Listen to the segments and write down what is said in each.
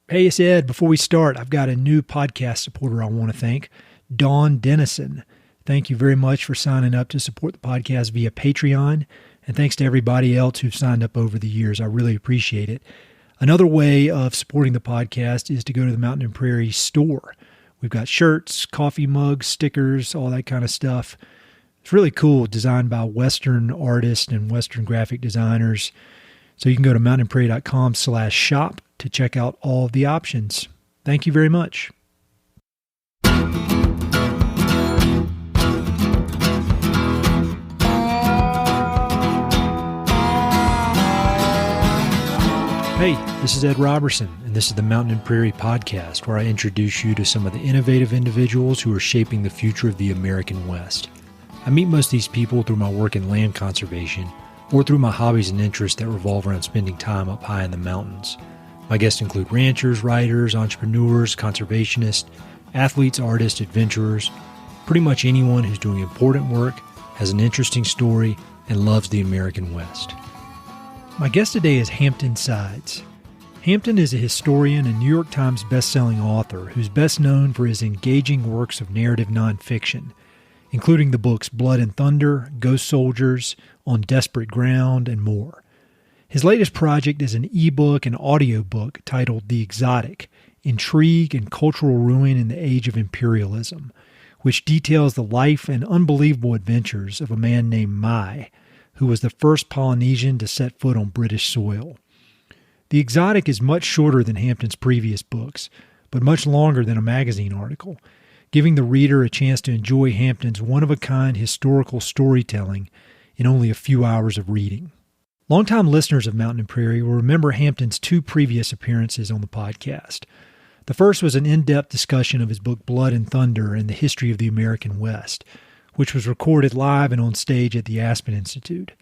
Hey, it's Ed. Before we start, I've got a new podcast supporter I want to thank, Dawn Dennison. Thank you very much for signing up to support the podcast via Patreon, and thanks to everybody else who've signed up over the years. I really appreciate it. Another way of supporting the podcast is to go to the Mountain Prairie store. We've got shirts, coffee mugs, stickers, all that kind of stuff. It's really cool, designed by Western artists and Western graphic designers. So you can go to mountainprairie.com/shop to check out all of the options. Thank you very much. Hey, this is Ed Robertson, and this is the Mountain Prairie podcast, where I introduce you to some of the innovative individuals who are shaping the future of the American West. I meet most of these people through my work in land conservation, or through my hobbies and interests that revolve around spending time up high in the mountains. My guests include ranchers, writers, entrepreneurs, conservationists, athletes, artists, adventurers, pretty much anyone who's doing important work, has an interesting story, and loves the American West. My guest today is Hampton Sides. Hampton is a historian and New York Times bestselling author who's best known for his engaging works of narrative nonfiction, including the books Blood and Thunder, Ghost Soldiers, On Desperate Ground, and more. His latest project is an ebook and audiobook titled The Exotic, Intrigue and Cultural Ruin in the Age of Imperialism, which details the life and unbelievable adventures of a man named Mai, who was the first Polynesian to set foot on British soil. The Exotic is much shorter than Hampton's previous books, but much longer than a magazine article, giving the reader a chance to enjoy Hampton's one-of-a-kind historical storytelling in only a few hours of reading. Longtime listeners of Mountain Prairie will remember Hampton's two previous appearances on the podcast. The first was an in-depth discussion of his book Blood and Thunder and the History of the American West, which was recorded live and on stage at the Aspen Institute.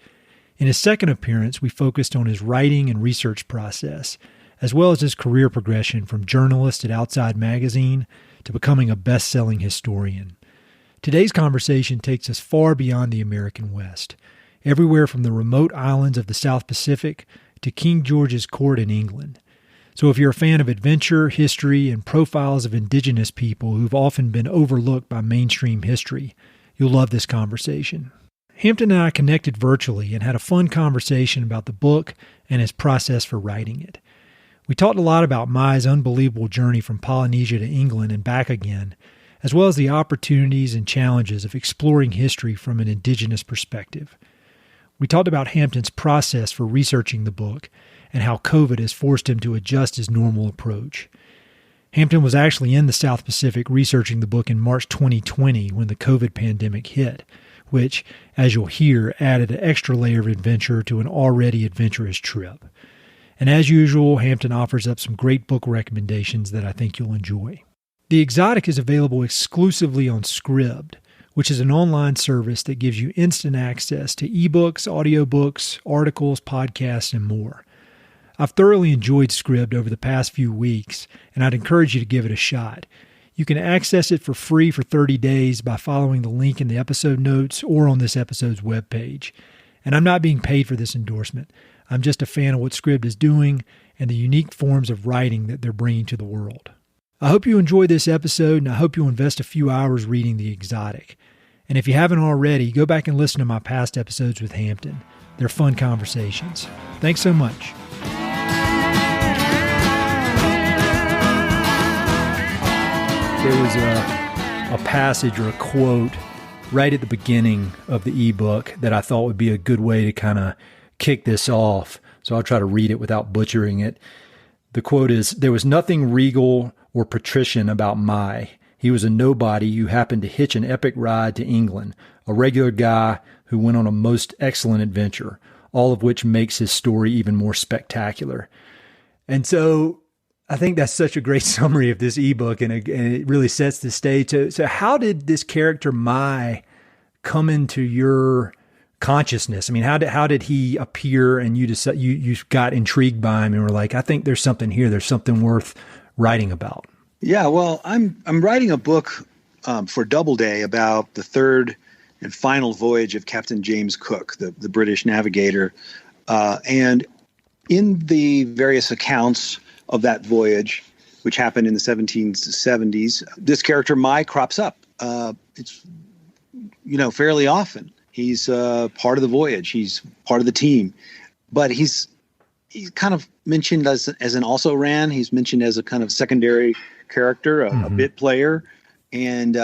In his second appearance, we focused on his writing and research process, as well as his career progression from journalist at Outside Magazine to becoming a best-selling historian. Today's conversation takes us far beyond the American West, everywhere from the remote islands of the South Pacific to King George's court in England. So if you're a fan of adventure, history, and profiles of Indigenous people who've often been overlooked by mainstream history, you'll love this conversation. Hampton and I connected virtually and had a fun conversation about the book and his process for writing it. We talked a lot about Mai's unbelievable journey from Polynesia to England and back again, as well as the opportunities and challenges of exploring history from an Indigenous perspective. We talked about Hampton's process for researching the book and how COVID has forced him to adjust his normal approach. Hampton was actually in the South Pacific researching the book in March 2020 when the COVID pandemic hit, which, as you'll hear, added an extra layer of adventure to an already adventurous trip. And as usual, Hampton offers up some great book recommendations that I think you'll enjoy. The Exotic is available exclusively on Scribd, which is an online service that gives you instant access to ebooks, audiobooks, articles, podcasts, and more. I've thoroughly enjoyed Scribd over the past few weeks, and I'd encourage you to give it a shot. You can access it for free for 30 days by following the link in the episode notes or on this episode's webpage. And I'm not being paid for this endorsement. I'm just a fan of what Scribd is doing and the unique forms of writing that they're bringing to the world. I hope you enjoy this episode, and I hope you'll invest a few hours reading The Exotic. And if you haven't already, go back and listen to my past episodes with Hampton. They're fun conversations. Thanks so much. There was a passage or a quote right at the beginning of the ebook that I thought would be a good way to kind of kick this off. So I'll try to read it without butchering it. The quote is, "There was nothing regal or patrician about Mai. He was a nobody who happened to hitch an epic ride to England, a regular guy who went on a most excellent adventure, all of which makes his story even more spectacular." And so I think that's such a great summary of this ebook, and it really sets the stage. So how did this character Mai come into your consciousness? I mean, how did he appear, and you got intrigued by him and were like, I think there's something here. There's something worth writing about. Yeah, well, I'm writing a book for Doubleday about the third and final voyage of Captain James Cook, the British navigator. And in the various accounts of that voyage, which happened in the 1770s. This character, Mai, crops up. It's, fairly often. He's part of the voyage. He's part of the team. But he's kind of mentioned as an also-ran. He's mentioned as a kind of secondary character, a bit player. And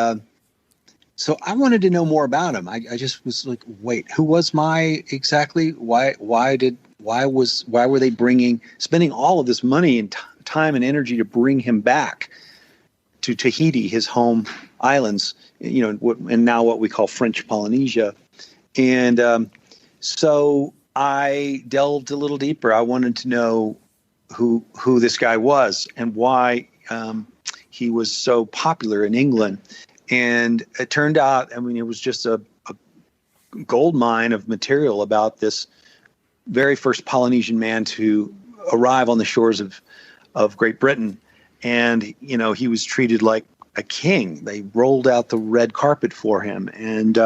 so I wanted to know more about him. I just was like, wait, who was Mai exactly? Why were they spending all of this money and time and energy to bring him back to Tahiti, his home islands, and now what we call French Polynesia. And so I delved a little deeper. I wanted to know who this guy was and why he was so popular in England. And it turned out, it was just a gold mine of material about this very first Polynesian man to arrive on the shores of Great Britain. And, he was treated like a king. They rolled out the red carpet for him. And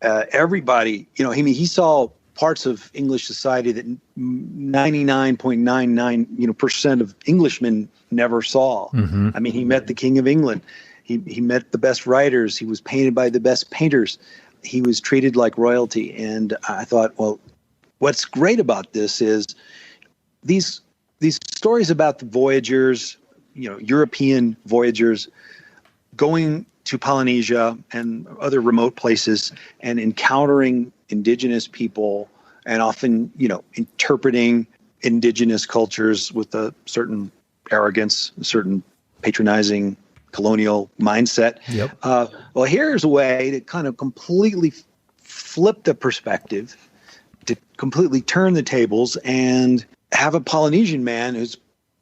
everybody, he saw parts of English society that 99.99 percent of Englishmen never saw. He met the King of England. He met the best writers. He was painted by the best painters. He was treated like royalty. And I thought, well, what's great about this is these stories about the voyagers, European voyagers going to Polynesia and other remote places and encountering indigenous people and often, interpreting indigenous cultures with a certain arrogance, a certain patronizing colonial mindset. Yep. Well, here's a way to kind of completely flip the perspective, to completely turn the tables and have a Polynesian man who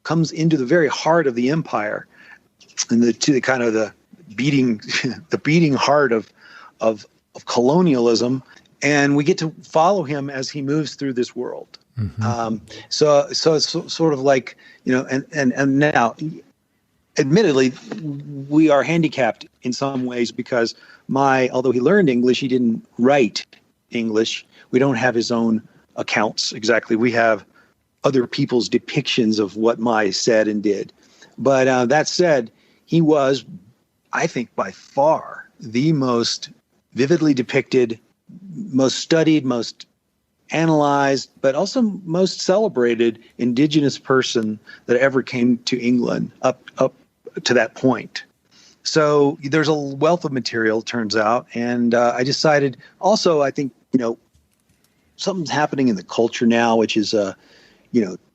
comes into the very heart of the empire and to the kind of the beating heart of colonialism, and we get to follow him as he moves through this world. So it's sort of like, and now, admittedly, we are handicapped in some ways because although he learned English, he didn't write English. We don't have his own accounts exactly. We have other people's depictions of what Mai said and did. But that said, he was, I think, by far the most vividly depicted, most studied, most analyzed, but also most celebrated indigenous person that ever came to England up to that point. So there's a wealth of material, turns out. And I decided also, I think, something's happening in the culture now, which is,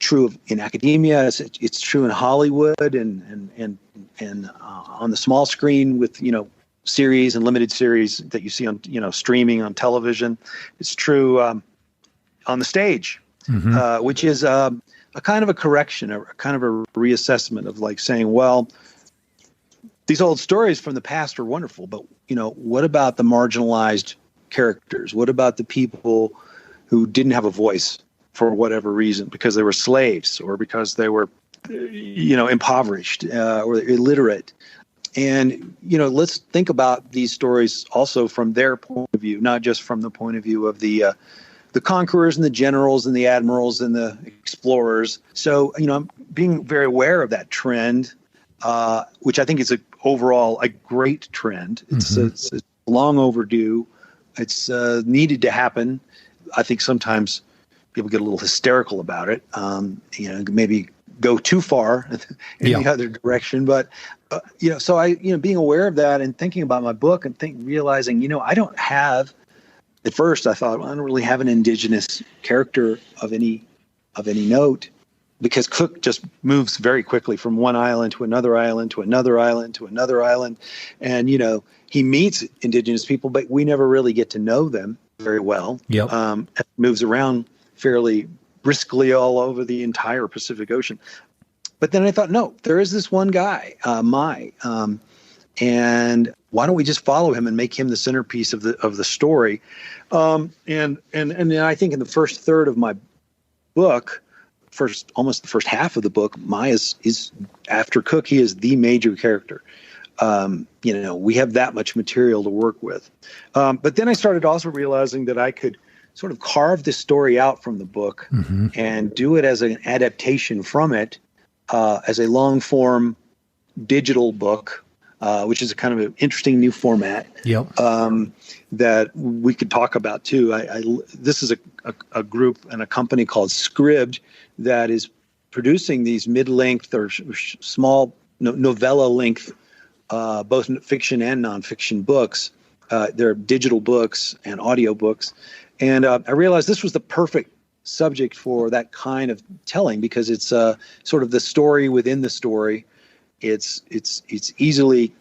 true in academia. It's true in Hollywood and on the small screen with, series and limited series that you see on, streaming on television. It's true on the stage, which is a kind of a correction, a kind of a reassessment of like saying, well, these old stories from the past are wonderful, but, what about the marginalized characters? What about the people who didn't have a voice for whatever reason, because they were slaves or because they were, impoverished or illiterate? And, let's think about these stories also from their point of view, not just from the point of view of the conquerors and the generals and the admirals and the explorers. So, I'm being very aware of that trend, which I think is overall a great trend. It's long overdue. It's needed to happen. I think sometimes people get a little hysterical about it, maybe go too far in the other direction. But, so I, being aware of that and thinking about my book and realizing, I don't have, at first I thought, well, I don't really have an indigenous character of any note, because Cook just moves very quickly from one island to another island to another island to another island. And, he meets indigenous people, but we never really get to know them very well. Moves around fairly briskly all over the entire Pacific Ocean. But then I thought, no, there is this one guy, Mai, and why don't we just follow him and make him the centerpiece of the story? And then I think in the first third of my book, almost the first half of the book, Mai is after Cook, he is the major character. We have that much material to work with. But then I started also realizing that I could sort of carve this story out from the book and do it as an adaptation from it as a long form digital book, which is a kind of an interesting new format. Yep. That we could talk about too. This is a group and a company called Scribd that is producing these mid-length or small novella-length, both fiction and nonfiction books. They're digital books and audiobooks. And I realized this was the perfect subject for that kind of telling, because it's sort of the story within the story. It's easily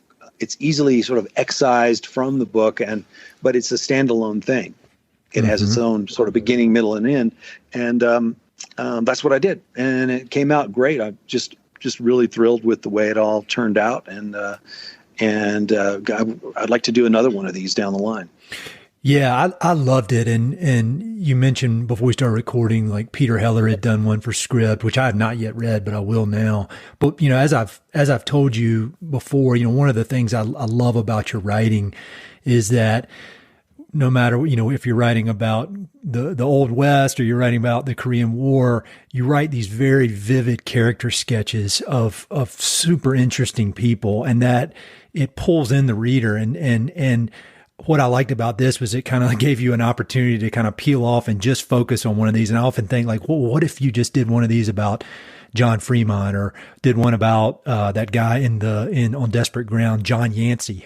sort of excised from the book, but it's a standalone thing. It has its own sort of beginning, middle, and end. And that's what I did, and it came out great. I'm just really thrilled with the way it all turned out, and I'd like to do another one of these down the line. Yeah, I loved it. And you mentioned before we started recording, like Peter Heller had done one for Scribd, which I have not yet read, but I will now. But, as I've told you before, one of the things I love about your writing is that no matter, if you're writing about the Old West or you're writing about the Korean War, you write these very vivid character sketches of super interesting people, and that it pulls in the reader. And what I liked about this was it kind of gave you an opportunity to kind of peel off and just focus on one of these. And I often think, like, well, what if you just did one of these about John Fremont, or did one about that guy on Desperate Ground, John Yancey,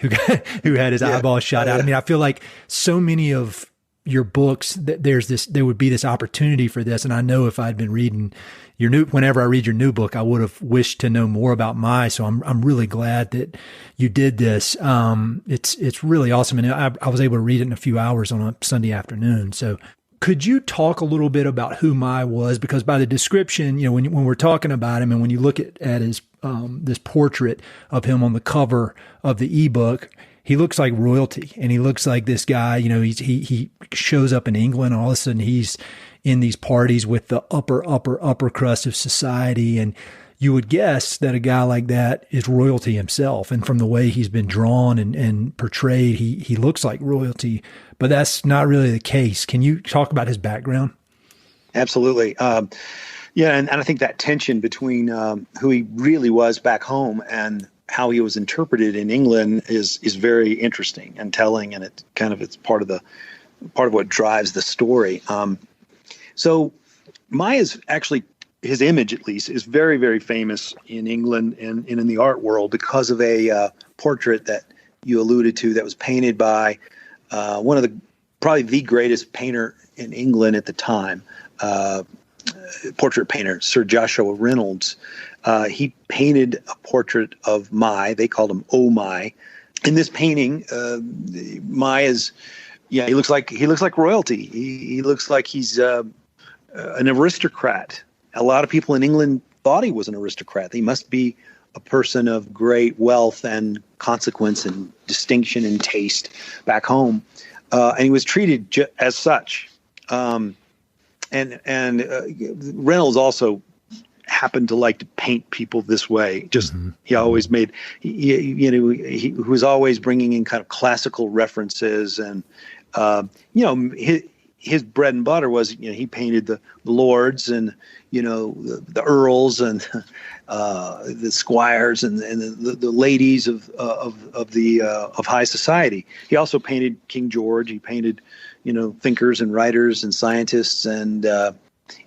who had his eyeball shot out. I mean, I feel like so many of your books that there would be this opportunity for this. And I know if I'd been reading whenever I read your new book, I would have wished to know more about Mai. So I'm really glad that you did this. It's really awesome. And I was able to read it in a few hours on a Sunday afternoon. So could you talk a little bit about who Mai was? Because by the description, when we're talking about him, and when you look at his this portrait of him on the cover of the ebook, he looks like royalty, and he looks like this guy. He shows up in England, and all of a sudden he's in these parties with the upper crust of society, and you would guess that a guy like that is royalty himself. And from the way he's been drawn and portrayed, he looks like royalty, but that's not really the case. Can you talk about his background? Absolutely. And I think that tension between who he really was back home and how he was interpreted in England is very interesting and telling, and it's part of what drives the story. So Mai is actually, his image at least, is very, very famous in England and in the art world because of a portrait that you alluded to that was painted by one of probably the greatest painter in England at the time, portrait painter, Sir Joshua Reynolds. He painted a portrait of Mai. They called him Oh Mai. In this painting, Mai is, he looks like royalty. He looks like he's an aristocrat. A lot of people in England thought he was an aristocrat. He must be a person of great wealth and consequence and distinction and taste back home. And he was treated as such. And Reynolds also happened to like to paint people this way. He always made, he was always bringing in kind of classical references, and his bread and butter was, he painted the lords and the earls and the squires and the ladies of high society. He also painted King George. He painted thinkers and writers and scientists and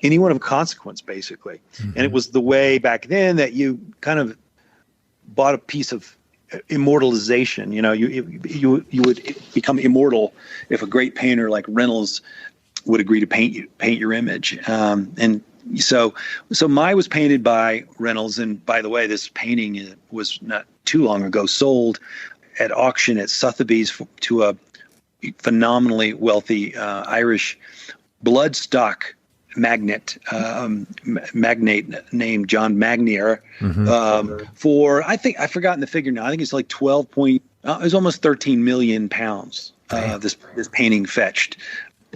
anyone of consequence, basically. Mm-hmm. And it was the way back then that you kind of bought a piece of immortalization. You would become immortal if a great painter like Reynolds would agree to paint your image. And so Mai was painted by Reynolds. And by the way, this painting was not too long ago sold at auction at Sotheby's to a phenomenally wealthy Irish bloodstock magnate named John Magnier, for, I've forgotten the figure now. I think it's like it was almost 13 million pounds. This painting fetched,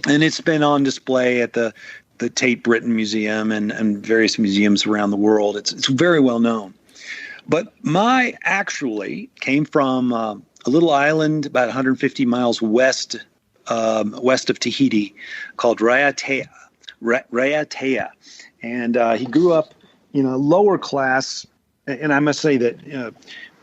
and it's been on display at the Tate Britain Museum and various museums around the world. It's very well known. But Mai actually came from a little island about 150 miles west of Tahiti called Raiatea. And he grew up lower class, and I must say that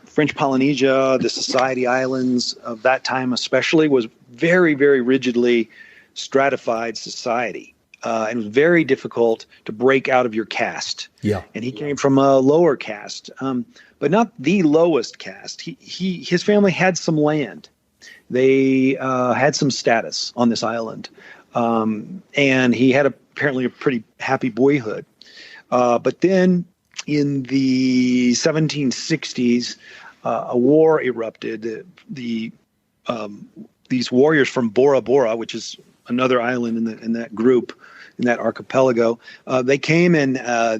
French Polynesia, the Society Islands of that time especially, was very, very rigidly stratified society. And it was very difficult to break out of your caste. Yeah. And he came from a lower caste, but not the lowest caste. His family had some land. They had some status on this island. And he had apparently a pretty happy boyhood. But then in the 1760s, a war erupted. These warriors from Bora Bora, which is another island in that group, in that archipelago, they came and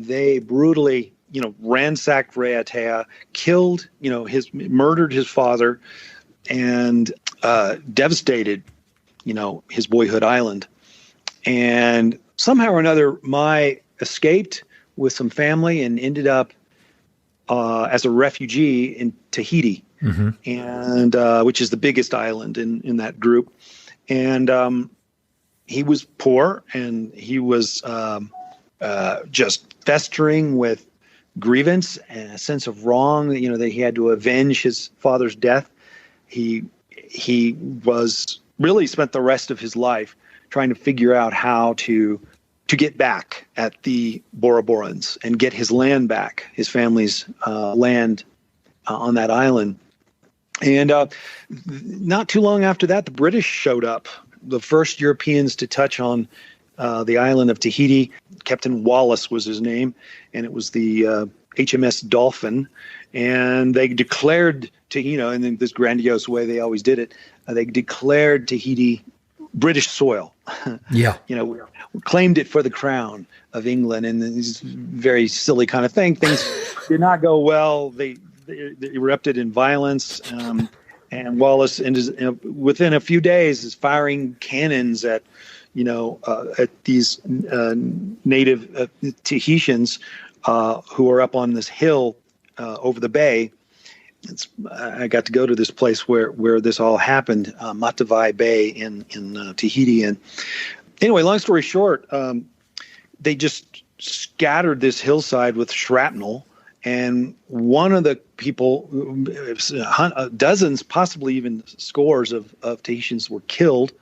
they brutally, ransacked Raiatea, killed, murdered his father, and devastated, his boyhood island. And somehow or another, Mai escaped with some family and ended up as a refugee in Tahiti, and which is the biggest island in that group. And he was poor, and he was just festering with grievance and a sense of wrong, that he had to avenge his father's death. He was really spent the rest of his life trying to figure out how to get back at the Bora Borans and get his land back, his family's land on that island. And not too long after that, the British showed up, the first Europeans to touch on the island of Tahiti. Captain Wallace was his name, and it was the HMS Dolphin. And they declared and in this grandiose way they always did it, they declared Tahiti British soil. Yeah. Claimed it for the crown of England, and this very silly kind of thing. Things did not go well. They erupted in violence, and Wallace within a few days is firing cannons at these native Tahitians who are up on this hill over the bay. I got to go to this place where this all happened, Matavai Bay in Tahiti. And anyway, long story short, they just scattered this hillside with shrapnel. And one of the people, dozens, possibly even scores of Tahitians were killed.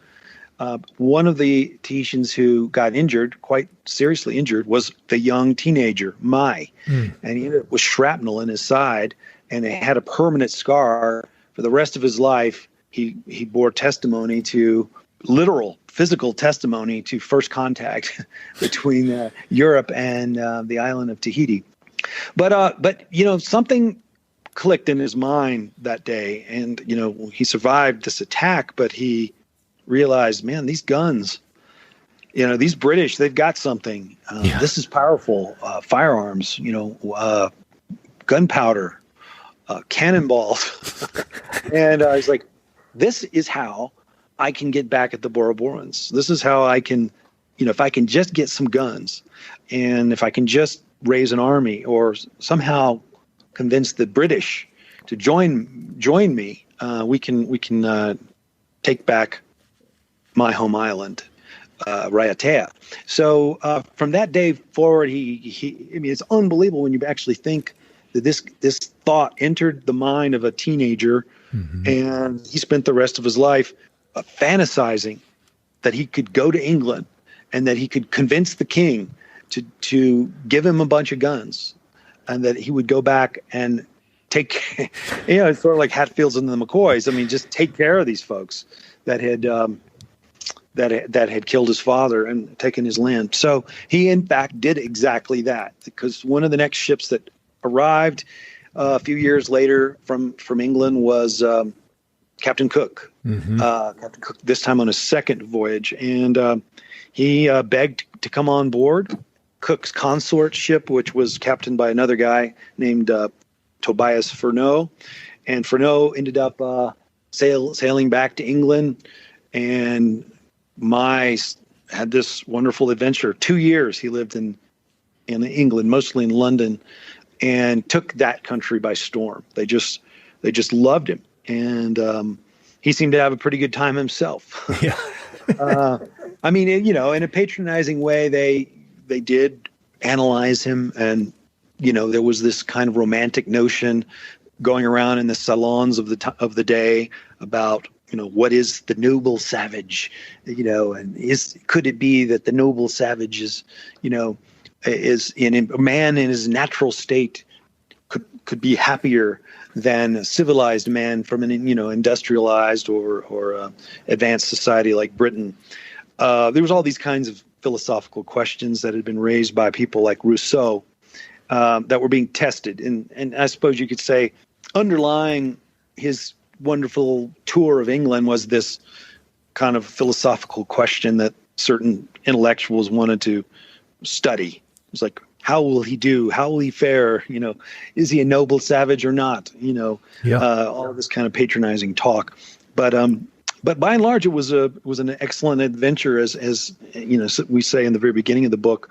One of the Tahitians who got injured, quite seriously injured, was the young teenager, Mai. And he ended up with shrapnel in his side, and it had a permanent scar for the rest of his life. He bore testimony to literal physical testimony to first contact between Europe and the island of Tahiti. But something clicked in his mind that day, and he survived this attack, but he realized, man, these guns, these British, they've got something. This is powerful. Firearms, gunpowder, cannonballs. And I was like, this is how I can get back at the Bora Borans. This is how I can, if I can just get some guns, and if I can just raise an army, or somehow convince the British to join me, we can take back my home island, Raiatea. So from that day forward, it's unbelievable when you actually think that this thought entered the mind of a teenager, and he spent the rest of his life fantasizing that he could go to England and that he could convince the king to give him a bunch of guns, and that he would go back and take, it's sort of like Hatfields and the McCoys. I mean, just take care of these folks that had killed his father and taken his land. So he, in fact, did exactly that, because one of the next ships that arrived a few years later from England was Captain Cook. Captain Cook, this time on his second voyage, and he begged to come on board. Cook's consort ship, which was captained by another guy named Tobias Furneaux, and Furneaux ended up sailing back to England, and Mai had this wonderful adventure. 2 years he lived in England, mostly in London, and took that country by storm. They just loved him, and he seemed to have a pretty good time himself. Yeah. I mean, in a patronizing way, they did analyze him and there was this kind of romantic notion going around in the salons of the day about, what is the noble savage, and could it be that the noble savage is in a man in his natural state could be happier than a civilized man from an industrialized or advanced society like Britain. There was all these kinds of philosophical questions that had been raised by people like Rousseau that were being tested, and I suppose you could say underlying his wonderful tour of England was this kind of philosophical question that certain intellectuals wanted to study. It was like, how will he do? How will he fare? Is he a noble savage or not? All of this kind of patronizing talk. But by and large, it was an excellent adventure, as we say in the very beginning of the book,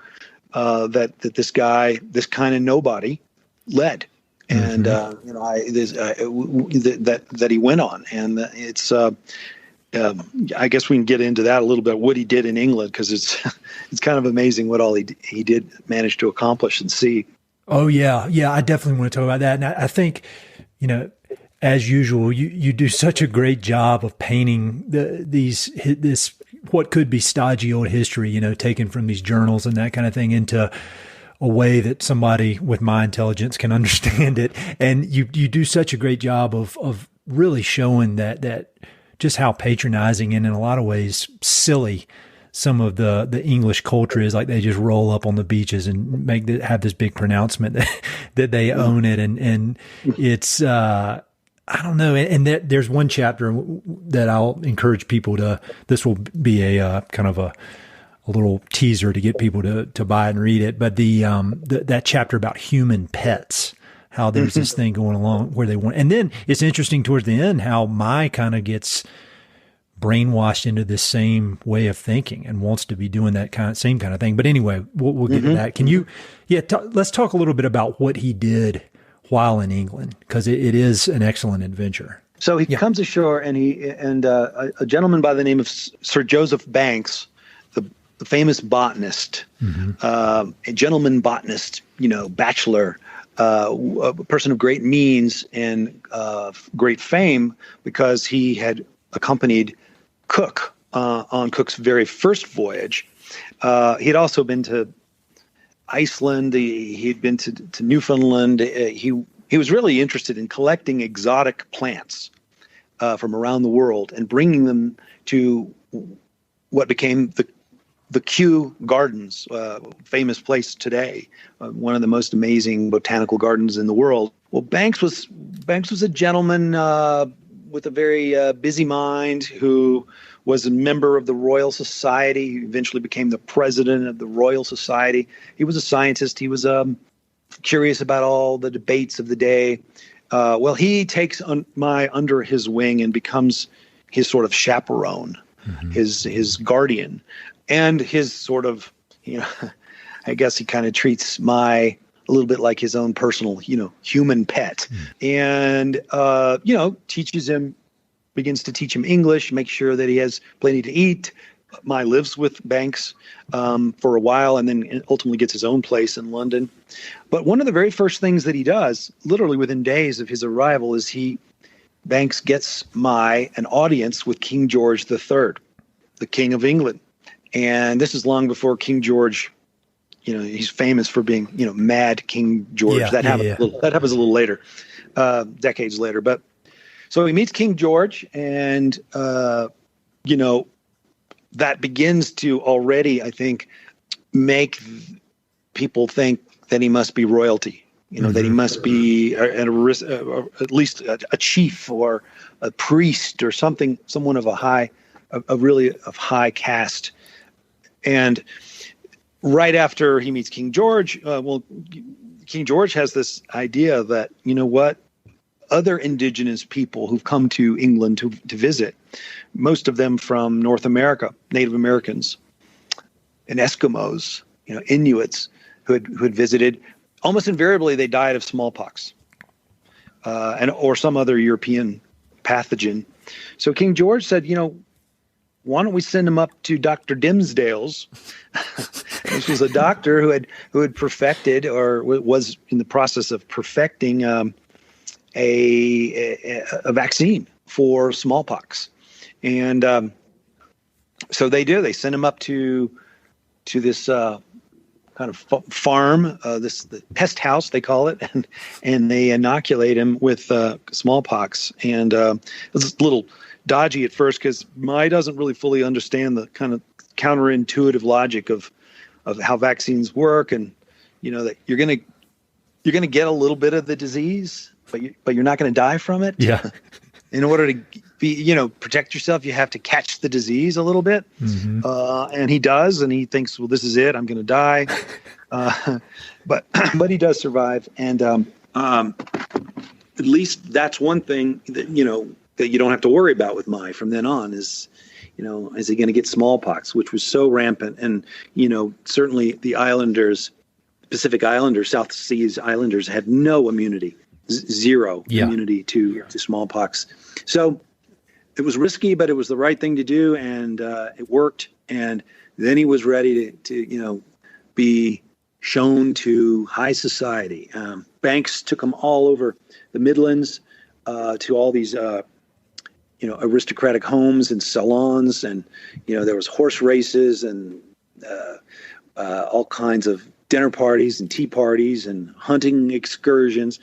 that this guy, this kind of nobody, led. And that he went on, and it's I guess we can get into that a little bit, what he did in England, because it's kind of amazing what all he did manage to accomplish and see. Oh yeah, I definitely want to talk about that, and I think as usual, you do such a great job of painting this what could be stodgy old history, taken from these journals and that kind of thing into a way that somebody with my intelligence can understand it. And you do such a great job of really showing that just how patronizing and in a lot of ways silly some of the English culture is. Like, they just roll up on the beaches and have this big pronouncement that they own it. And it's, I don't know. And there's one chapter that I'll encourage people this will be a kind of a little teaser to get people to buy it and read it. But that chapter about human pets, how there's this thing going along where they want, and then it's interesting towards the end how Mai kind of gets brainwashed into this same way of thinking and wants to be doing that same kind of thing. But anyway, we'll get to that. Can you, let's talk a little bit about what he did while in England, because it is an excellent adventure. So he comes ashore, and a gentleman by the name of Sir Joseph Banks, the famous botanist, a gentleman botanist, bachelor, a person of great means and great fame, because he had accompanied Cook on Cook's very first voyage. He had also been to Iceland. He'd been to Newfoundland. He was really interested in collecting exotic plants from around the world and bringing them to what became the Kew Gardens, famous place today, one of the most amazing botanical gardens in the world. Well, Banks was a gentleman with a very busy mind, who was a member of the Royal Society. He eventually became the president of the Royal Society. He was a scientist. He was curious about all the debates of the day. Well, he takes Mai under his wing and becomes his sort of chaperone, his guardian. And his sort of, I guess he kind of treats Mai a little bit like his own personal, human pet. And, begins to teach him English, make sure that he has plenty to eat. Mai lives with Banks for a while, and then ultimately gets his own place in London. But one of the very first things that he does, literally within days of his arrival, is Banks gets Mai an audience with King George III, the King of England. And this is long before King George, he's famous for being, Mad King George. That happens a little later, decades later. But so he meets King George, and, that begins to already, I think, make people think that he must be royalty, that he must be at least a chief or a priest or someone of high caste. And right after he meets King George, King George has this idea that, other indigenous people who've come to England to visit, most of them from North America, Native Americans and Eskimos, Inuits who had visited, almost invariably they died of smallpox or some other European pathogen. So King George said, why don't we send him up to Dr. Dimsdale's This was a doctor who had perfected or was in the process of perfecting a vaccine for smallpox, and so they send him up to this kind of farm, the pest house they call it, and they inoculate him with smallpox. And it's a little dodgy at first because Mai doesn't really fully understand the kind of counterintuitive logic of how vaccines work, and that you're gonna get a little bit of the disease, but you're not going to die from it. Yeah. In order to protect yourself, you have to catch the disease a little bit. Mm-hmm. And he does, and he thinks, well, this is it. I'm going to die. But he does survive. And at least that's one thing that you don't have to worry about with Mai from then on is he going to get smallpox, which was so rampant. And, certainly the islanders, Pacific Islanders, South Seas Islanders had no immunity. Zero immunity to smallpox. So it was risky, but it was the right thing to do, and it worked. And then he was ready to be shown to high society. Banks took him all over the Midlands to all these aristocratic homes and salons, and there was horse races and all kinds of dinner parties and tea parties and hunting excursions.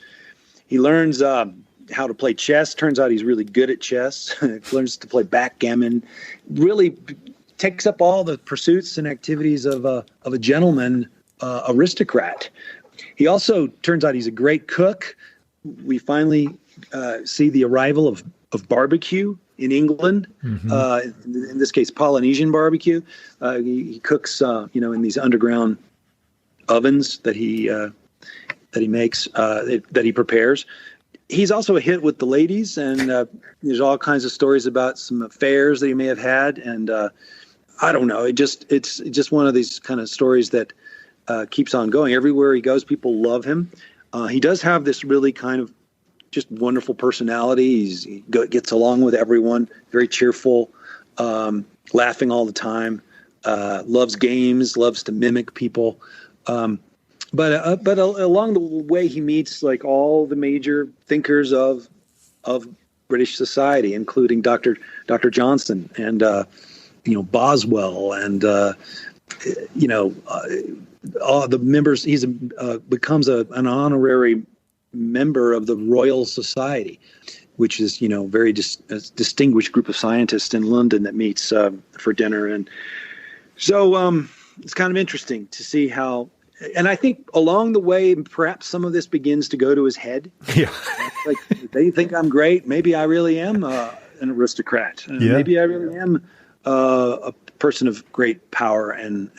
He learns how to play chess. Turns out he's really good at chess. Learns to play backgammon. Really takes up all the pursuits and activities of a gentleman aristocrat. He also turns out he's a great cook. We finally see the arrival of barbecue in England. Mm-hmm. In this case, Polynesian barbecue. He cooks, in these underground ovens that he makes, that he prepares. He's also a hit with the ladies, and there's all kinds of stories about some affairs that he may have had. And I don't know. It's just one of these kind of stories that keeps on going. Everywhere he goes, people love him. He does have this really kind of just wonderful personality. He gets along with everyone, very cheerful, laughing all the time, loves games, loves to mimic people. But along the way, he meets like all the major thinkers of British society, including Dr. Johnson and Boswell and all the members. He's becomes an honorary member of the Royal Society, which is very distinguished group of scientists in London that meets for dinner. And so it's kind of interesting to see how. And I think along the way, perhaps some of this begins to go to his head. Yeah, like they think I'm great. Maybe I really am an aristocrat. Yeah. Maybe I really am a person of great power, and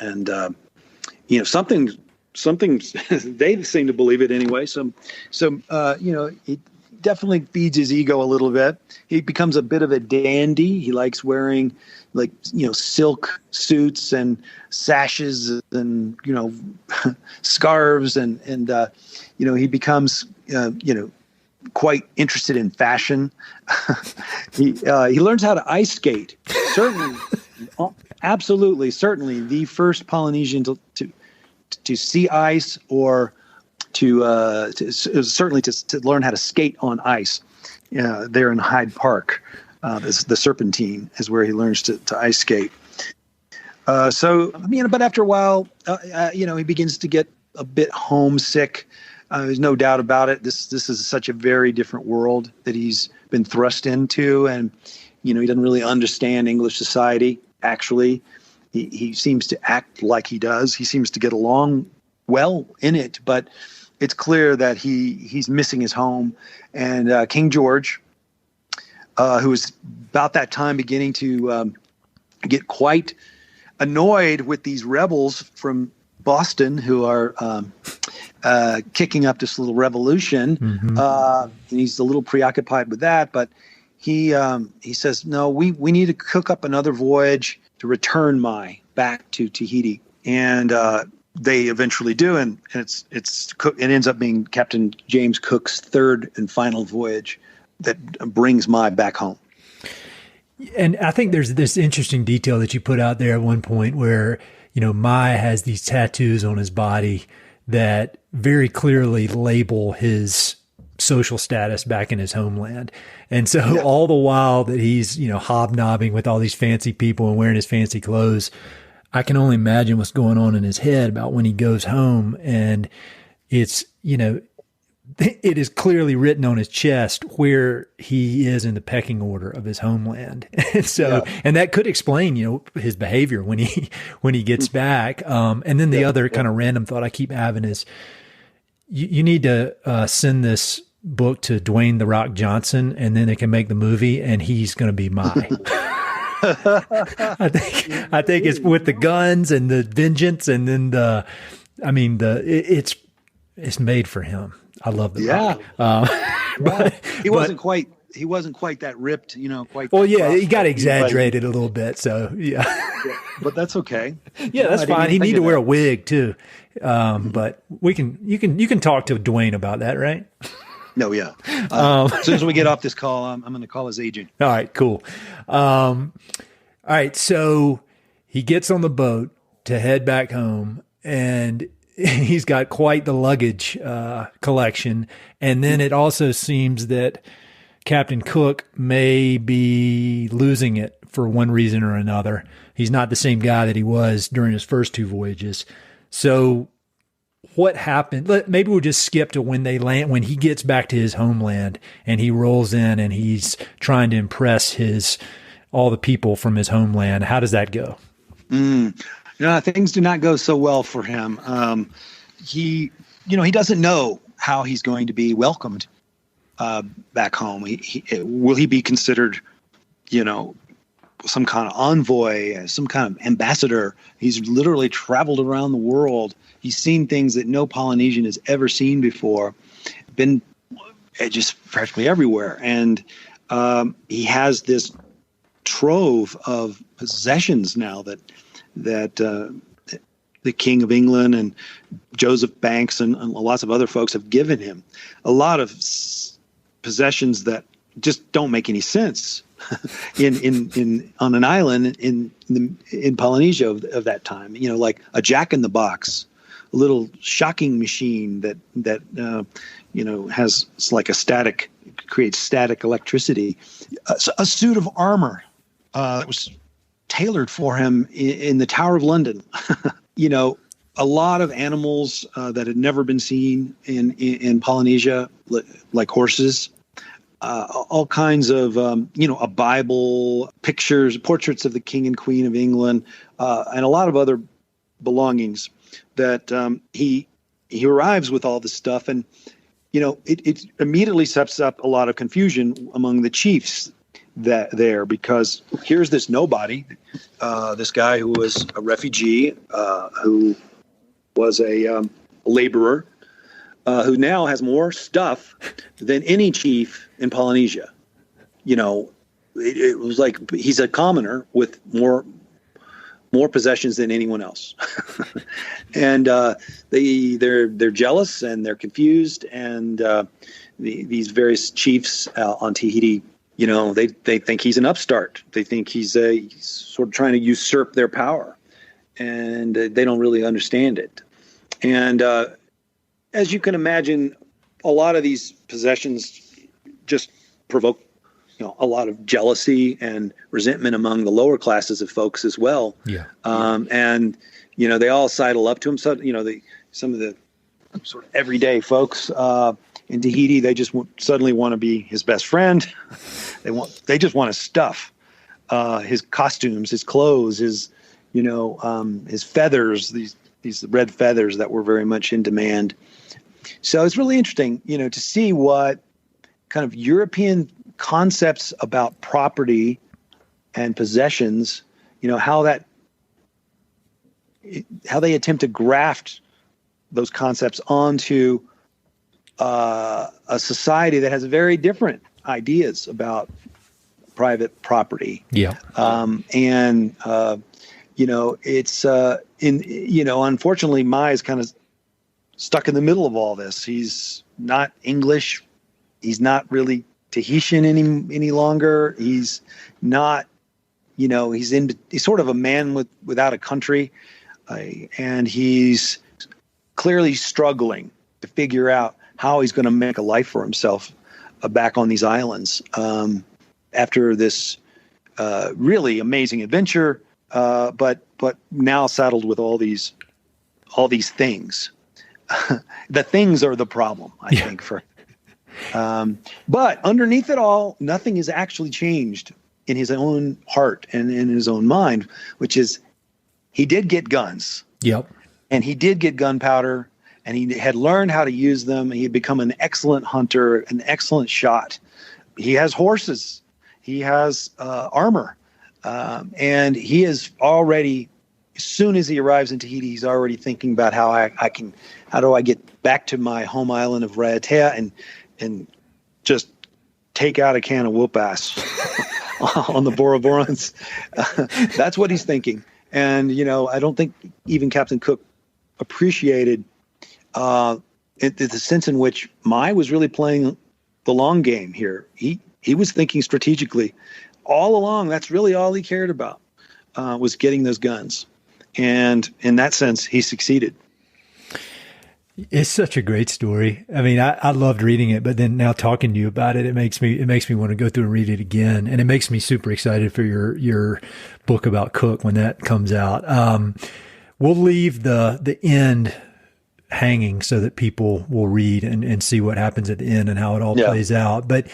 something. They seem to believe it anyway. So it definitely feeds his ego a little bit. He becomes a bit of a dandy. He likes wearing silk suits and sashes and scarves and he becomes quite interested in fashion. He learns how to ice skate. Certainly, certainly the first Polynesian to see ice or to learn how to skate on ice. There in Hyde Park. The Serpentine is where he learns to ice skate. But after a while, he begins to get a bit homesick. There's no doubt about it. This is such a very different world that he's been thrust into, and he doesn't really understand English society. Actually, he seems to act like he does. He seems to get along well in it, but it's clear that he's missing his home. And King George, who was about that time beginning to get quite annoyed with these rebels from Boston who are kicking up this little revolution. Mm-hmm. And he's a little preoccupied with that, but he says, no, we need to cook up another voyage to return Mai back to Tahiti. And they eventually do, and it ends up being Captain James Cook's third and final voyage that brings Mai back home. And I think there's this interesting detail that you put out there at one point where, Mai has these tattoos on his body that very clearly label his social status back in his homeland. And so all the while that he's, hobnobbing with all these fancy people and wearing his fancy clothes, I can only imagine what's going on in his head about when he goes home. And it's, it is clearly written on his chest where he is in the pecking order of his homeland. And so, and that could explain, his behavior when he gets back. And then the other kind of random thought I keep having is you need to send this book to Dwayne "The Rock" Johnson, and then they can make the movie and he's going to be Mai. I think it's with the guns and the vengeance, and then it's made for him. I love the Rock. But he wasn't quite that ripped, quite. Well, he got exaggerated a little bit. So but that's okay. Yeah, that's fine. He need to wear a wig too. But you can talk to Dwayne about that, right? No, yeah. As soon as we get off this call, I'm going to call his agent. All right, cool. All right, so he gets on the boat to head back home, and he's got quite the luggage collection. And then it also seems that Captain Cook may be losing it for one reason or another. He's not the same guy that he was during his first two voyages. So what happened? Maybe we'll just skip to when they land, when he gets back to his homeland and he rolls in and he's trying to impress all the people from his homeland. How does that go? Things do not go so well for him. He doesn't know how he's going to be welcomed back home. Will he be considered, some kind of envoy, some kind of ambassador? He's literally traveled around the world. He's seen things that no Polynesian has ever seen before, been just practically everywhere. And he has this trove of possessions now that the King of England and Joseph Banks and lots of other folks have given him. A lot of possessions that just don't make any sense on an island in Polynesia of that time. Like a jack-in-the-box, a little shocking machine that has like creates static electricity, a suit of armor that was tailored for him in the Tower of London. A lot of animals that had never been seen in Polynesia, like horses, all kinds of, a Bible, pictures, portraits of the King and Queen of England, and a lot of other belongings that he arrives with all this stuff. And, it immediately sets up a lot of confusion among the chiefs because here's this nobody, this guy who was a refugee, who was a laborer, who now has more stuff than any chief in Polynesia. It was like he's a commoner with more possessions than anyone else. And they're jealous and they're confused, and these various chiefs on Tahiti, they think he's an upstart. They think he's sort of trying to usurp their power, and they don't really understand it. And as you can imagine, a lot of these possessions just provoke, a lot of jealousy and resentment among the lower classes of folks as well. Yeah. And they all sidle up to him. So some of the sort of everyday folks in Tahiti, they just suddenly want to be his best friend. They just want his stuff, his costumes, his clothes, his feathers, these red feathers that were very much in demand. So it's really interesting, to see what kind of European concepts about property and possessions, how they attempt to graft those concepts onto a society that has very different ideas about private property. Yeah. It's unfortunately, Mai is kind of stuck in the middle of all this. He's not English. He's not really Tahitian any longer. He's not he's sort of a man without a country, and he's clearly struggling to figure out how he's going to make a life for himself back on these islands after this really amazing adventure, but now saddled with all these things. The things are the problem, I think, for. But underneath it all, nothing has actually changed in his own heart and in his own mind, which is he did get guns. Yep. And he did get gunpowder, and he had learned how to use them. He had become an excellent hunter, an excellent shot. He has horses. He has armor. And he is already, as soon as he arrives in Tahiti, he's already thinking about how do I get back to my home island of Raiatea and just take out a can of whoop ass on the Bora Borans. That's what he's thinking. And, I don't think even Captain Cook appreciated the sense in which Mai was really playing the long game here. He was thinking strategically all along. That's really all he cared about, was getting those guns. And in that sense, he succeeded. It's such a great story. I mean, I loved reading it, but then now talking to you about it, it makes me want to go through and read it again. And it makes me super excited for your book about Cook when that comes out. We'll leave the end hanging so that people will read and see what happens at the end and how it all plays out. But,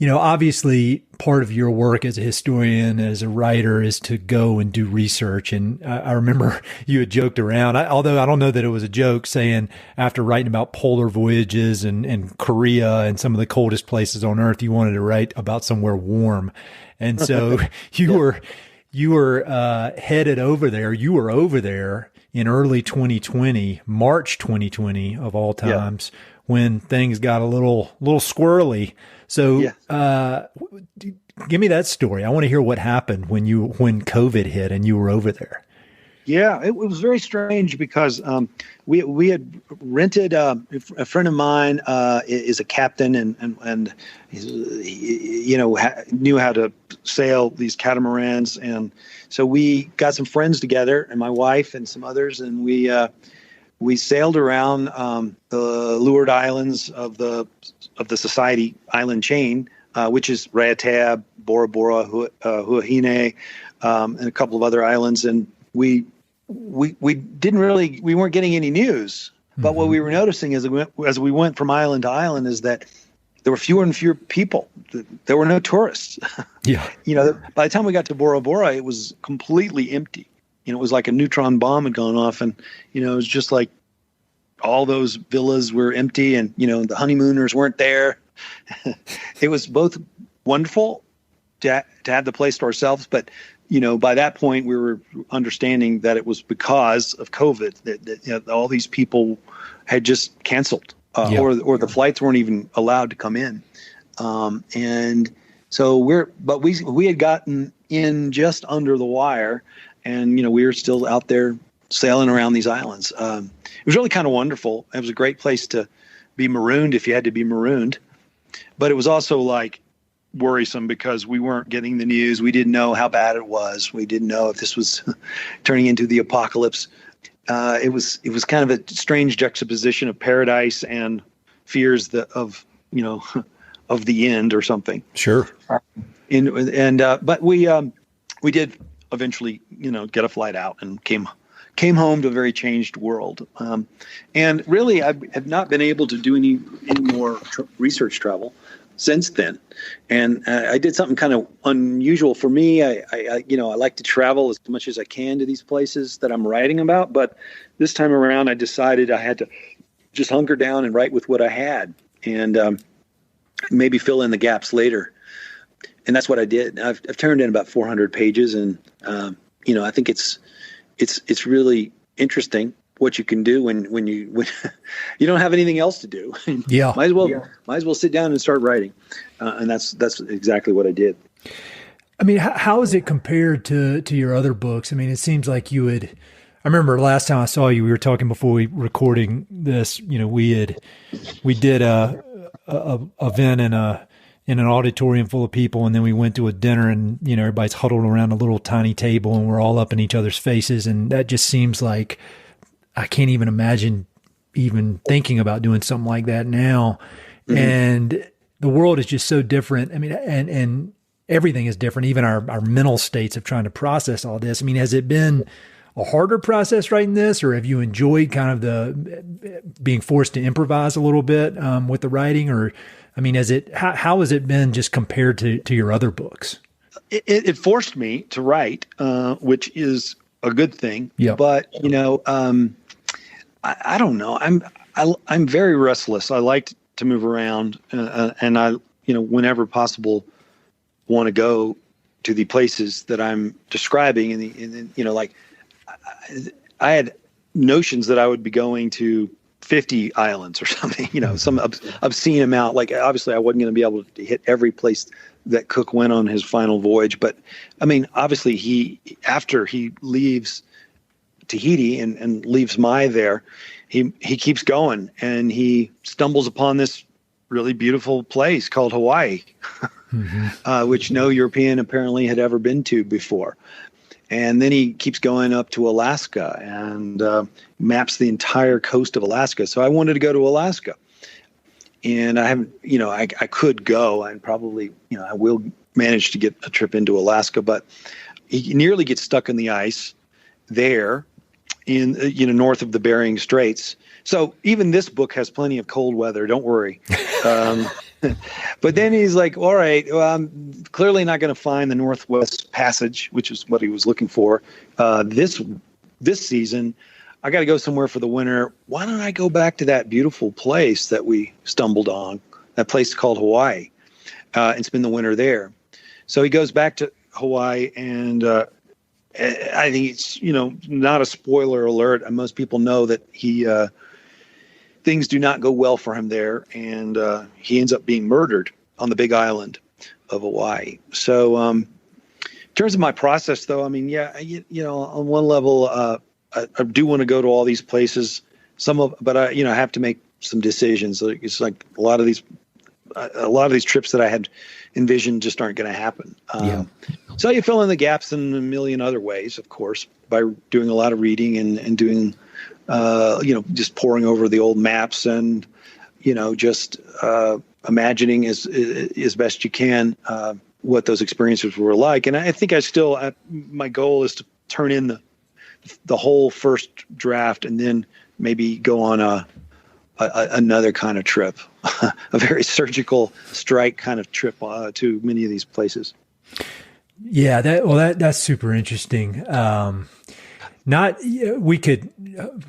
obviously part of your work as a historian, as a writer, is to go and do research. And I remember you had joked around, although I don't know that it was a joke, saying after writing about polar voyages and Korea and some of the coldest places on Earth, you wanted to write about somewhere warm. And so you were headed over there. You were over there in early 2020, March 2020 of all times, when things got a little squirrely. So, give me that story. I want to hear what happened when COVID hit and you were over there. Yeah, it was very strange because we had rented a friend of mine is a captain and knew how to sail these catamarans, and so we got some friends together and my wife and some others, and we sailed around the Leeward Islands of the Society Island chain, which is Raiatea, Bora Bora, Huahine, and a couple of other islands. And we weren't getting any news. But what we were noticing as we went from island to island is that there were fewer and fewer people. There were no tourists. Yeah. By the time we got to Bora Bora, it was completely empty. It was like a neutron bomb had gone off, and it was just like all those villas were empty, and the honeymooners weren't there. It was both wonderful to have the place to ourselves, but by that point we were understanding that it was because of COVID that all these people had just canceled, or the flights weren't even allowed to come in, and so we had gotten in just under the wire. And, we were still out there sailing around these islands. It was really kind of wonderful. It was a great place to be marooned if you had to be marooned. But it was also worrisome because we weren't getting the news. We didn't know how bad it was. We didn't know if this was turning into the apocalypse. It was kind of a strange juxtaposition of paradise and fears of the end or something. Sure. But we did eventually, get a flight out and came home to a very changed world. And really, I have not been able to do any more research travel since then. And I did something kind of unusual for me. I like to travel as much as I can to these places that I'm writing about. But this time around, I decided I had to just hunker down and write with what I had, and maybe fill in the gaps later. And that's what I did. I've turned in about 400 pages, and I think it's really interesting what you can do when you don't have anything else to do. Yeah, might as well sit down and start writing, and that's exactly what I did. I mean, how is it compared to your other books? I mean, it seems like you would. I remember last time I saw you, we were talking before we recording this. We did a event in an auditorium full of people, and then we went to a dinner, and everybody's huddled around a little tiny table, and we're all up in each other's faces, and that just seems like I can't even imagine even thinking about doing something like that now. Mm-hmm. And the world is just so different. I mean, and everything is different, even our mental states of trying to process all this. I mean, has it been a harder process writing this, or have you enjoyed kind of the being forced to improvise a little bit with the writing? Or, I mean, how has it been just compared to your other books? It forced me to write, which is a good thing. Yeah. But I don't know. I'm very restless. I like to move around, and I whenever possible want to go to the places that I'm describing. And like I had notions that I would be going to 50 islands or something, some obscene amount. Like, obviously I wasn't going to be able to hit every place that Cook went on his final voyage. But I mean, obviously after he leaves Tahiti and leaves Mai there, he keeps going, and he stumbles upon this really beautiful place called Hawaii, mm-hmm. Which no European apparently had ever been to before. And then he keeps going up to Alaska and maps the entire coast of Alaska. So I wanted to go to Alaska, and I haven't, I could go, and probably, I will manage to get a trip into Alaska, but he nearly gets stuck in the ice there in, north of the Bering Straits. So even this book has plenty of cold weather. Don't worry. But then he's like, all right, well, I'm clearly not going to find the Northwest Passage, which is what he was looking for. This season, I got to go somewhere for the winter. Why don't I go back to that beautiful place that we stumbled on, that place called Hawaii, and spend the winter there? So he goes back to Hawaii, and I think it's, not a spoiler alert. Most people know that things do not go well for him there, and he ends up being murdered on the big island of Hawaii. So in terms of my process, though, I mean, on one level, I do want to go to all these places. But I have to make some decisions. It's like a lot of these trips that I had envisioned just aren't going to happen. So you fill in the gaps in a million other ways, of course, by doing a lot of reading and doing, just poring over the old maps and, just imagining as best you can what those experiences were like. And I think my goal is to turn in the whole first draft and then maybe go on another kind of trip, a very surgical strike kind of trip to many of these places. Yeah, that's super interesting. We could,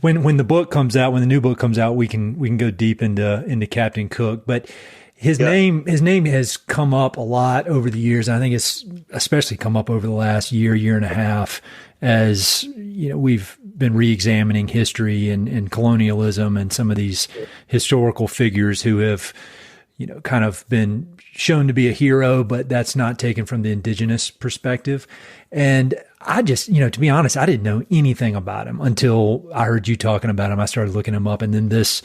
when the book comes out, when the new book comes out, we can go deep into Captain Cook, but his name has come up a lot over the years. I think it's especially come up over the last year and a half, as we've been re-examining history and colonialism and some of these historical figures who have, kind of been shown to be a hero, but that's not taken from the Indigenous perspective. And I just, to be honest, I didn't know anything about him until I heard you talking about him. I started looking him up, and then this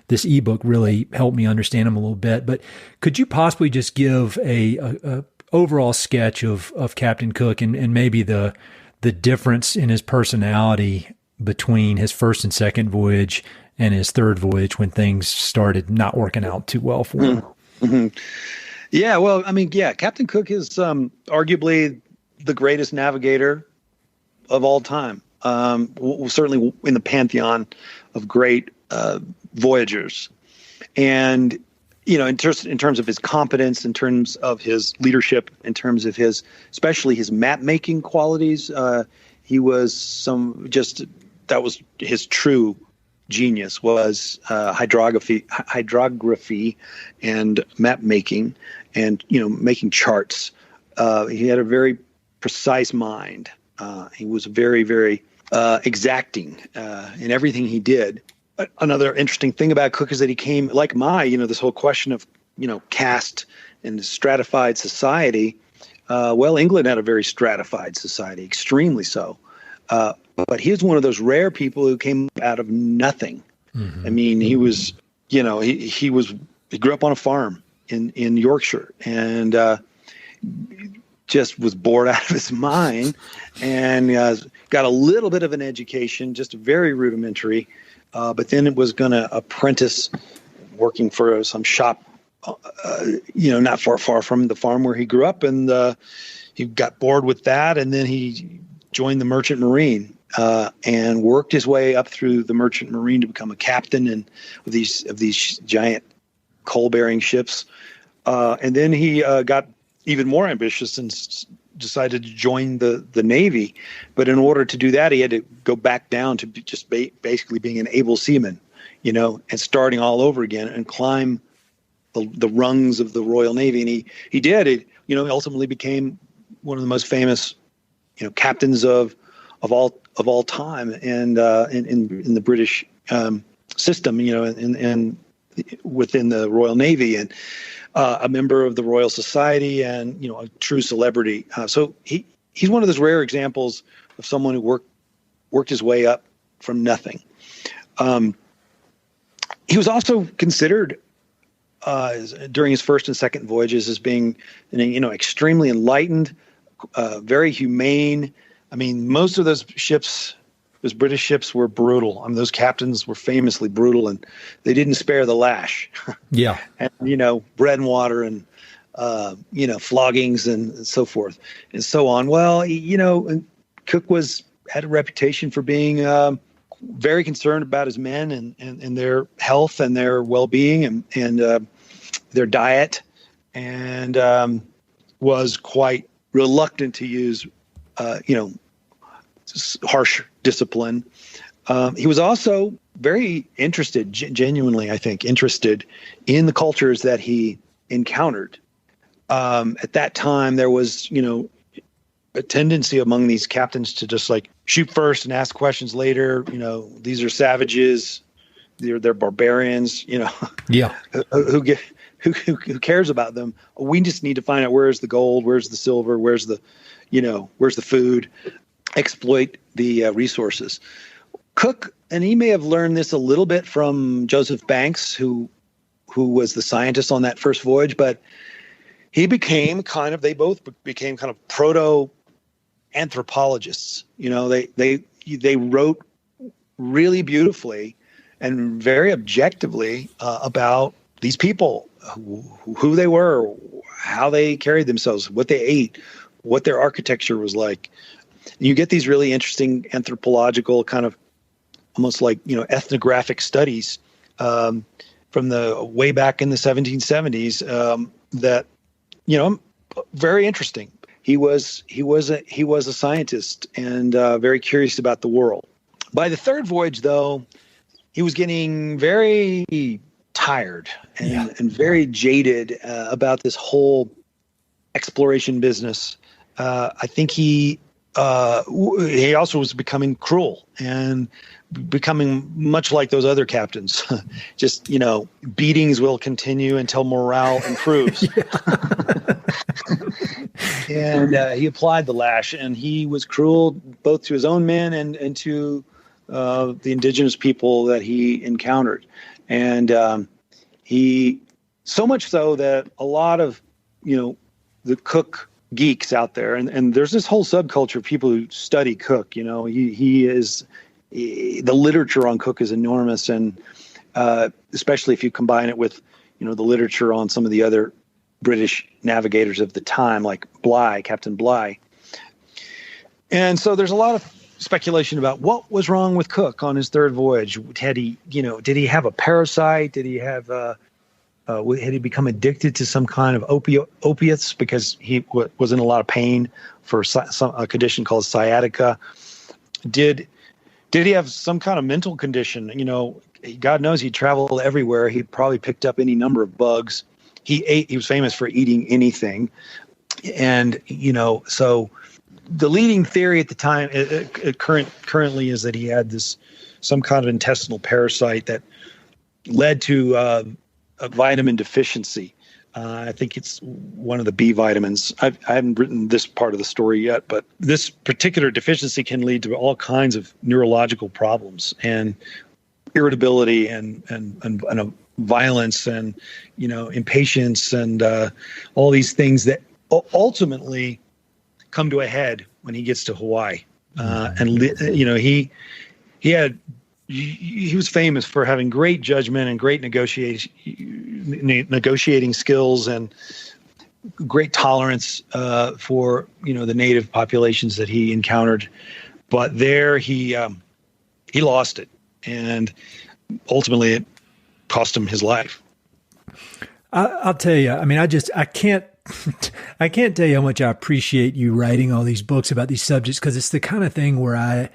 ebook really helped me understand him a little bit. But could you possibly just give a overall sketch of Captain Cook and maybe the difference in his personality between his first and second voyage and his third voyage, when things started not working out too well for him? Mm-hmm. Yeah, well, I mean, Captain Cook is arguably the greatest navigator of all time. Certainly in the pantheon of great voyagers. And, in terms of his competence, in terms of his leadership, in terms of especially his map making qualities, he was that was his true genius, was hydrography and map making and, making charts. He had a very precise mind. He was very, very exacting in everything he did. Another interesting thing about Cook is that he came, like this whole question of, caste and stratified society. England had a very stratified society, extremely so. But he was one of those rare people who came out of nothing. Mm-hmm. I mean, he was, he grew up on a farm. in Yorkshire, and just was bored out of his mind, and got a little bit of an education, just very rudimentary, but then it was going to apprentice working for some shop, not far from the farm where he grew up, and he got bored with that, and then he joined the Merchant Marine and worked his way up through the Merchant Marine to become a captain of these giant coal-bearing ships, and then he got even more ambitious and decided to join the Navy. But in order to do that, he had to go back down to just basically being an able seaman, and starting all over again and climb the rungs of the Royal Navy. And he did it. He ultimately became one of the most famous, captains of all time, and in the British system, and within the Royal Navy, and a member of the Royal Society, and a true celebrity. So he's one of those rare examples of someone who worked his way up from nothing. He was also considered during his first and second voyages as being, extremely enlightened, very humane. I mean, most of those British ships were brutal. I mean, those captains were famously brutal, and they didn't spare the lash. Yeah. And, bread and water and, floggings and so forth and so on. Well, Cook had a reputation for being very concerned about his men and their health and their well-being and their diet, and was quite reluctant to use, harsh discipline. He was also very interested, genuinely, I think, interested in the cultures that he encountered. At that time, there was, a tendency among these captains to just shoot first and ask questions later. These are savages, they're barbarians. Yeah. Who cares about them? We just need to find out where's the gold, where's the silver, where's the food. Exploit the resources. Cook, and he may have learned this a little bit from Joseph Banks, who was the scientist on that first voyage, but they both became kind of proto anthropologists. They wrote really beautifully and very objectively about these people, who they were, how they carried themselves, what they ate, what their architecture was like. You get these really interesting anthropological kind of almost ethnographic studies from the way back in the 1770s that very interesting. He was a scientist and very curious about the world. By the third voyage, though, he was getting very tired and very jaded about this whole exploration business. I think he also was becoming cruel and becoming much like those other captains. Just, beatings will continue until morale improves. And he applied the lash, and he was cruel both to his own men and to the indigenous people that he encountered. And he, so much so that a lot of, the Cook geeks out there, and there's this whole subculture of people who study Cook. The literature on Cook is enormous, and especially if you combine it with the literature on some of the other British navigators of the time, like Captain Bligh. And so there's a lot of speculation about what was wrong with Cook on his third voyage. Did he have a parasite? Did he have had he become addicted to some kind of opiates because he was in a lot of pain for a condition called sciatica? Did he have some kind of mental condition? God knows he traveled everywhere. He probably picked up any number of bugs. He was famous for eating anything. And, so the leading theory at the time, currently, is that he had some kind of intestinal parasite that led to a vitamin deficiency. I think it's one of the B vitamins. I haven't written this part of the story yet, but this particular deficiency can lead to all kinds of neurological problems and irritability and a violence and, impatience and all these things that ultimately come to a head when he gets to Hawaii. He was famous for having great judgment and great negotiating skills and great tolerance for the native populations that he encountered. But there he lost it, and ultimately it cost him his life. I'll tell you. I mean, I can't tell you how much I appreciate you writing all these books about these subjects, because it's the kind of thing where I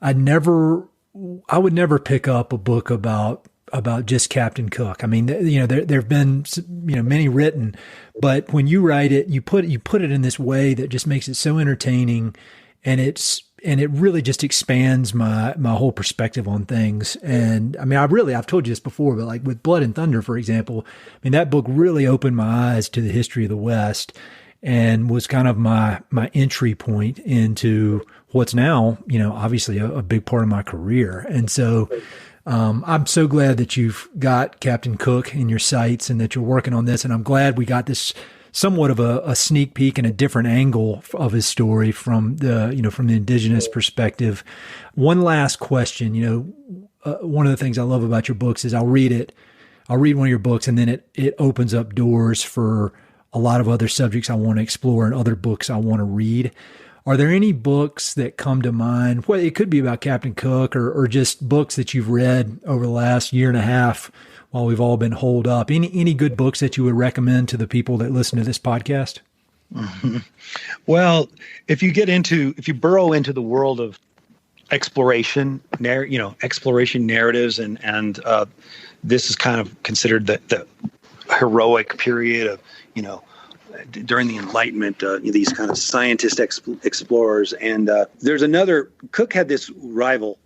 would never pick up a book about just Captain Cook. I mean, there've been, many written, but when you write it, you put it in this way that just makes it so entertaining, and it really just expands my whole perspective on things. And I mean, I've told you this before, but like with Blood and Thunder, for example, I mean, that book really opened my eyes to the history of the West and was kind of my entry point into what's now, obviously a big part of my career. And so, I'm so glad that you've got Captain Cook in your sights and that you're working on this. And I'm glad we got this somewhat of a sneak peek and a different angle of his story from the Indigenous perspective. One last question. One of the things I love about your books is I'll read one of your books, and then it opens up doors for a lot of other subjects I want to explore and other books I want to read. Are there any books that come to mind? Well, it could be about Captain Cook or just books that you've read over the last year and a half while we've all been holed up. Any good books that you would recommend to the people that listen to this podcast? Mm-hmm. Well, if you burrow into the world of exploration narratives, and this is kind of considered the heroic period of, during the Enlightenment, these kind of scientist explorers. And there's another, Cook had this rival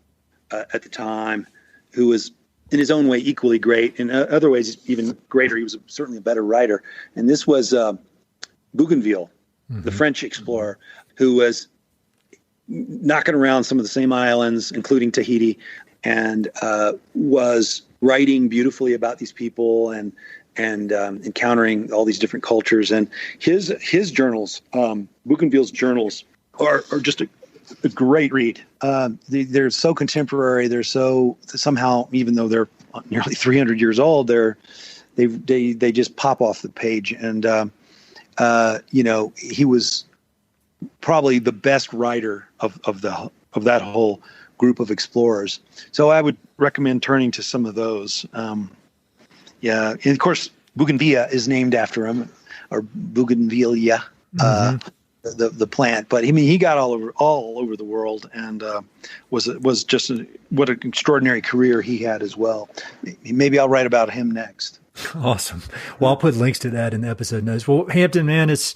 at the time who was in his own way equally great, in other ways even greater. He was certainly a better writer. And this was Bougainville, the French explorer, who was knocking around some of the same islands, including Tahiti, and was writing beautifully about these people and encountering all these different cultures. And his journals, Bougainville's journals, are just a great read. They're so contemporary. They're so somehow, even though they're nearly 300 years old, they just pop off the page. And he was probably the best writer of that whole group of explorers. So I would recommend turning to some of those. Yeah, and of course, Bougainvillea is named after him, or Bougainvillea, the plant. But I mean, he got all over the world, and was just what an extraordinary career he had as well. Maybe I'll write about him next. Awesome. Well, I'll put links to that in the episode notes. Well, Hampton, man, it's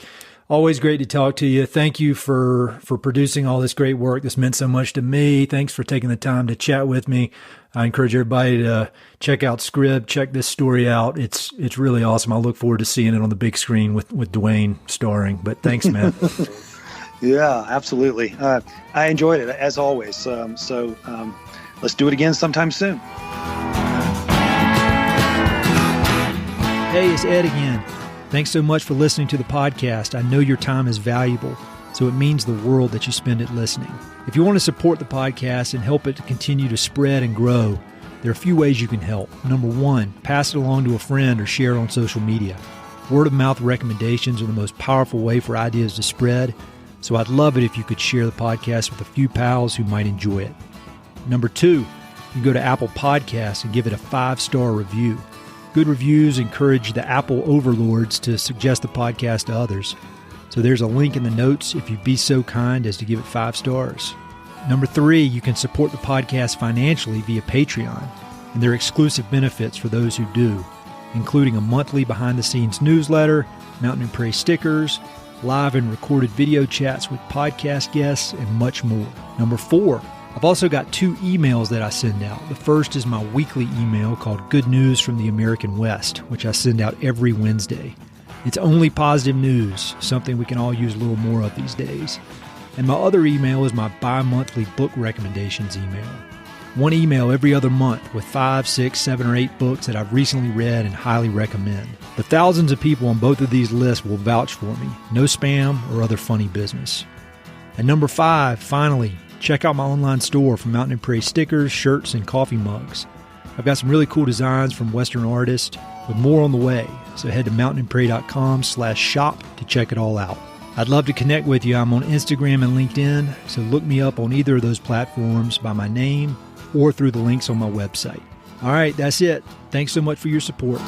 always great to talk to you. Thank you for producing all this great work. This meant so much to me. Thanks for taking the time to chat with me. I encourage everybody to check out Scrib, check this story out. It's really awesome. I look forward to seeing it on the big screen with Dwayne starring. But thanks, man. Yeah, absolutely. I enjoyed it as always. So let's do it again sometime soon. Hey, it's Ed again. Thanks so much for listening to the podcast. I know your time is valuable, so it means the world that you spend it listening. If you want to support the podcast and help it to continue to spread and grow, there are a few ways you can help. Number one, pass it along to a friend or share it on social media. Word of mouth recommendations are the most powerful way for ideas to spread, so I'd love it if you could share the podcast with a few pals who might enjoy it. Number two, you can go to Apple Podcasts and give it a 5-star review. Good reviews encourage the Apple overlords to suggest the podcast to others. So there's a link in the notes if you'd be so kind as to give it 5 stars. Number 3, you can support the podcast financially via Patreon, and there are exclusive benefits for those who do, including a monthly behind-the-scenes newsletter, Mountain Prairie stickers, live and recorded video chats with podcast guests, and much more. Number 4, I've also got 2 emails that I send out. The first is my weekly email called Good News from the American West, which I send out every Wednesday. It's only positive news, something we can all use a little more of these days. And my other email is my bi-monthly book recommendations email. one email every other month with 5, 6, 7, or 8 books that I've recently read and highly recommend. The thousands of people on both of these lists will vouch for me. No spam or other funny business. And number 5, finally, check out my online store for Mountain Prairie stickers, shirts, and coffee mugs. I've got some really cool designs from Western artists with more on the way, so head to mountainprairie.com/shop to check it all out. I'd love to connect with you. I'm on Instagram and LinkedIn, so look me up on either of those platforms by my name or through the links on my website. All right, that's it. Thanks so much for your support.